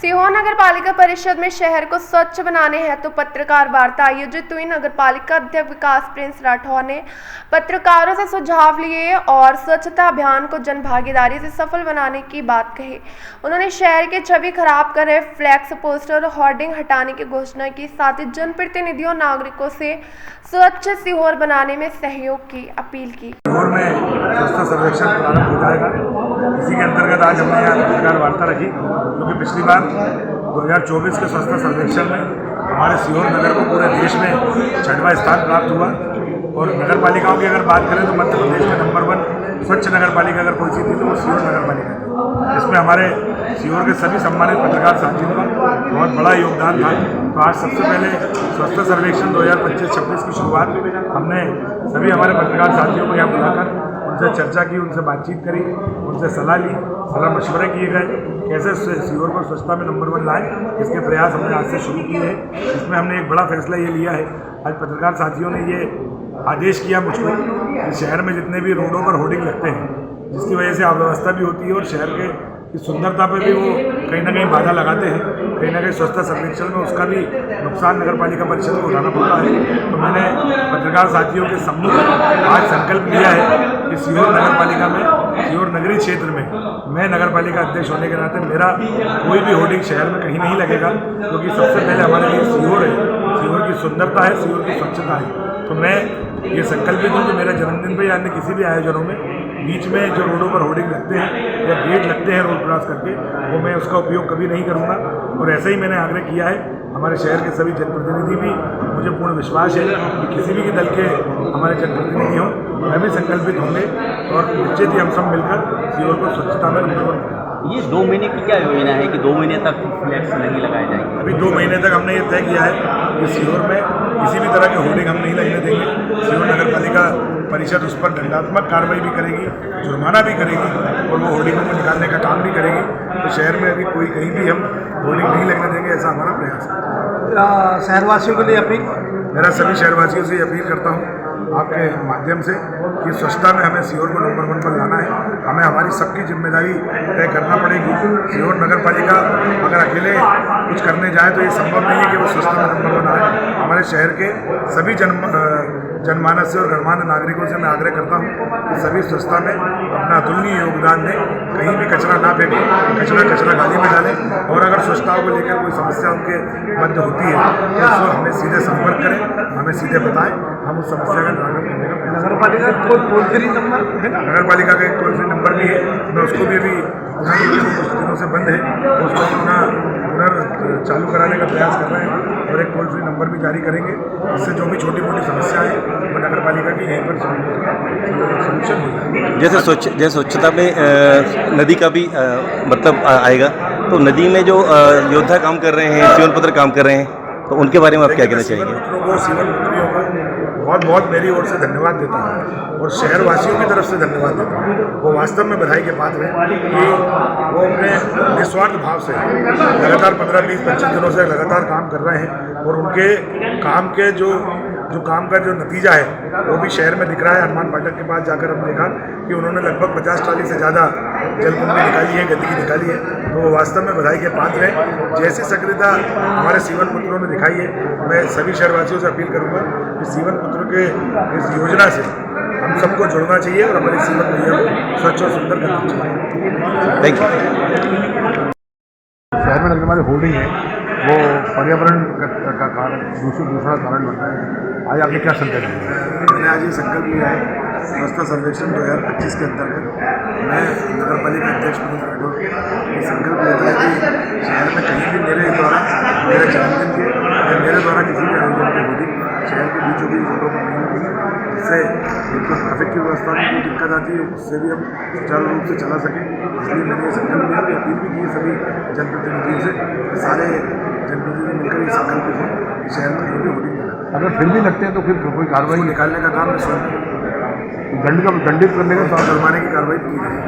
सीहोर नगर पालिका परिषद में शहर को स्वच्छ बनाने हेतु पत्रकार वार्ता आयोजित हुई। नगर पालिका अध्यक्ष विकास प्रिंस राठौर ने पत्रकारों से सुझाव लिए और स्वच्छता अभियान को जन भागीदारी से सफल बनाने की बात कही। उन्होंने शहर की छवि खराब कर रहे फ्लैक्स, पोस्टर और होर्डिंग हटाने की घोषणा की, साथ ही जनप्रतिनिधियों नागरिकों से स्वच्छ सीहोर बनाने में सहयोग की अपील की। सीहोर में स्वच्छता सर्वेक्षण प्रारंभ हो जाएगा। इसी के अंतर्गत आज हमने यहाँ पत्रकार वार्ता रखी, क्योंकि पिछली बार 2024 के स्वच्छता सर्वेक्षण में हमारे सीहोर नगर को पूरे देश में 6वां स्थान प्राप्त हुआ। और नगर पालिकाओं की अगर बात करें तो मध्य प्रदेश में नंबर 1 स्वच्छ नगर पालिका अगर कोई सी थी तो वो सीहोर नगर पालिका थी। इसमें हमारे सीहोर के सभी सम्मानित पत्रकार साथियों का बहुत बड़ा योगदान था। तो आज सबसे पहले स्वच्छता सर्वेक्षण 2025-26 की शुरुआत हमने सभी हमारे पत्रकार साथियों को यहाँ बुलाकर उनसे चर्चा की, उनसे बातचीत करी, उनसे सलाह ली, सलाह मशवरे किए गए कैसे सीहोर को स्वच्छता में नंबर 1 लाएँ। इसके प्रयास हमने आज से शुरू किए हैं। इसमें हमने एक बड़ा फैसला ये लिया है, आज पत्रकार साथियों ने ये आदेश किया मुझको कि शहर में जितने भी रोडों पर होर्डिंग लगते हैं, जिसकी वजह से अव्यवस्था भी होती है और शहर के की सुंदरता पे भी वो कहीं ना कहीं बाधा लगाते हैं, कहीं ना कहीं स्वच्छता सर्वेक्षण में उसका भी नुकसान नगर पालिका परिषद को उठाना पड़ता है। तो मैंने पत्रकार साथियों के सम्मुख आज संकल्प लिया है कि सीहोर नगर पालिका में, सीहोर नगरीय क्षेत्र में मैं नगर पालिका अध्यक्ष होने के नाते मेरा कोई भी होर्डिंग शहर में कहीं नहीं लगेगा, क्योंकि सबसे पहले हमारे लिए सीहोर है, सीहोर की सुंदरता है, सीहोर की स्वच्छता है। तो मैं ये संकल्पित हूँ कि मेरे जन्मदिन पर या अन्य किसी भी आयोजनों में बीच में जो रोडों पर होर्डिंग लगते हैं या गेट लगते हैं रोड क्रॉस करके, वो मैं उसका उपयोग कभी नहीं करूँगा। और ऐसे ही मैंने आग्रह किया है, हमारे शहर के सभी जनप्रतिनिधि भी, मुझे पूर्ण विश्वास है कि किसी भी दल के हमारे जनप्रतिनिधि हों, वह भी संकल्पित होंगे और निश्चित ही हम सब मिलकर सीहोर को स्वच्छता में नंबर 1। ये 2 महीने की क्या योजना है कि 2 महीने तक फ्लैक्स नहीं लगाए जाएंगे? अभी 2 महीने तक हमने ये तय किया है कि सीहोर में किसी भी तरह के होर्डिंग हम नहीं लगने देंगे। सीहोर नगर पालिका परिषद उस पर दंडात्मक कार्रवाई भी करेगी, जुर्माना भी करेगी और वो होर्डिंगों को निकालने का काम भी करेगी। तो शहर में अभी कोई कहीं भी हम होर्डिंग नहीं लगने देंगे, ऐसा हमारा प्रयास है। शहरवासियों के लिए अपील, मेरा सभी शहरवासियों से अपील करता हूँ आपके माध्यम से कि स्वच्छता में हमें सीहोर को नंबर 1 पर लाना है। हमें हमारी सबकी जिम्मेदारी तय करना पड़ेगी। सीहोर नगर पालिका अगर अकेले कुछ करने जाए तो ये संभव नहीं है कि वो स्वच्छता में नंबर 1 आए। हमारे शहर के सभी जनमानस से और गणमान्य नागरिकों से मैं आग्रह करता हूँ कि सभी स्वच्छता में अपना अतुलनीय योगदान दें, कहीं भी कचरा ना फेंकें, कचरा गाड़ी में डालें। और अगर स्वच्छता को लेकर कोई समस्या उनके मध्य होती है तो उसको हमें सीधे संपर्क करें, हमें सीधे बताएं, हम उस समस्या का निराकरण करने का प्रयास। नगर पालिका का टोल फ्री नंबर है, नगर पालिका का एक टोल फ्री नंबर भी है, मैं उसको भी अभी कुछ दिनों से बंद है, तो उसको पुनः चालू कराने का प्रयास कर रहे हैं और एक टोल फ्री नंबर भी जारी करेंगे। इससे जो भी छोटी मोटी समस्या है वो नगर पालिका की यहीं पर सॉल्यूशन हो जाएगा। जैसे स्वच्छता में नदी का भी मतलब आएगा, तो नदी में जो योद्धा काम कर रहे हैं, सीवन पुत्र काम कर रहे हैं, तो उनके बारे में आप क्या कहना चाहेंगे? सीवन पुत्रियों को बहुत बहुत मेरी ओर से धन्यवाद देता हूँ और शहरवासियों की तरफ से धन्यवाद देता हूँ। वो वास्तव में बधाई के पात्र हैं कि वो अपने निस्वार्थ भाव से लगातार 15, 20, 25 दिनों से लगातार काम कर रहे हैं और उनके काम के जो काम का जो नतीजा है वो भी शहर में दिख रहा है। हनुमान फाटक के पास जाकर हमने देखा कि उन्होंने लगभग 50 ट्राली से ज़्यादा जलकुंभी निकाली है, गंदगी निकाली है। तो वो वास्तव में बधाई के पात्र हैं। जैसी सक्रियता हमारे सीवन पुत्रों ने दिखाई है, मैं सभी शहरवासियों से अपील करूँगा कि सीवन पुत्र के इस योजना से हम सबको जुड़ना चाहिए और हमारी सीवन मैया को स्वच्छ और सुंदर करना चाहिए। Thank you. शहर में लगने वाली होर्डिंग है वो पर्यावरण का कारण दूसरा कारण बन रहा है। आज आपने क्या संकल्प लिया? मैंने आज ये संकल्प लिया है स्वच्छता सर्वेक्षण 2025 के अंतर्गत मैं नगर पालिका अध्यक्ष प्रिंस राठौर ये संकल्प लेता है कि शहर में कहीं भी मेरे द्वारा, मेरे जन्मदिन के या मेरे द्वारा किसी भी आयोजन की होर्डिंग शहर के बीचों बीच रोडों पर नहीं लगेगी। इससे एक तो ट्रैफिक की व्यवस्था में कोई दिक्कत आती है, उससे भी हम सुचारू रूप से चला सकें। इसलिए मैंने ये संकल्प लिया कि अपील भी की सभी जनप्रतिनिधियों से, सारे जनप्रतिनिधि मिलकर ये संकल्पित हो कि शहर में कहीं भी होर्डिंग लगा। अगर फिर भी लगते हैं तो फिर कोई कार्रवाई निकालने का काम मैं स्वयं दंडित करने का जुर्माने की कार्रवाई की जाएगी।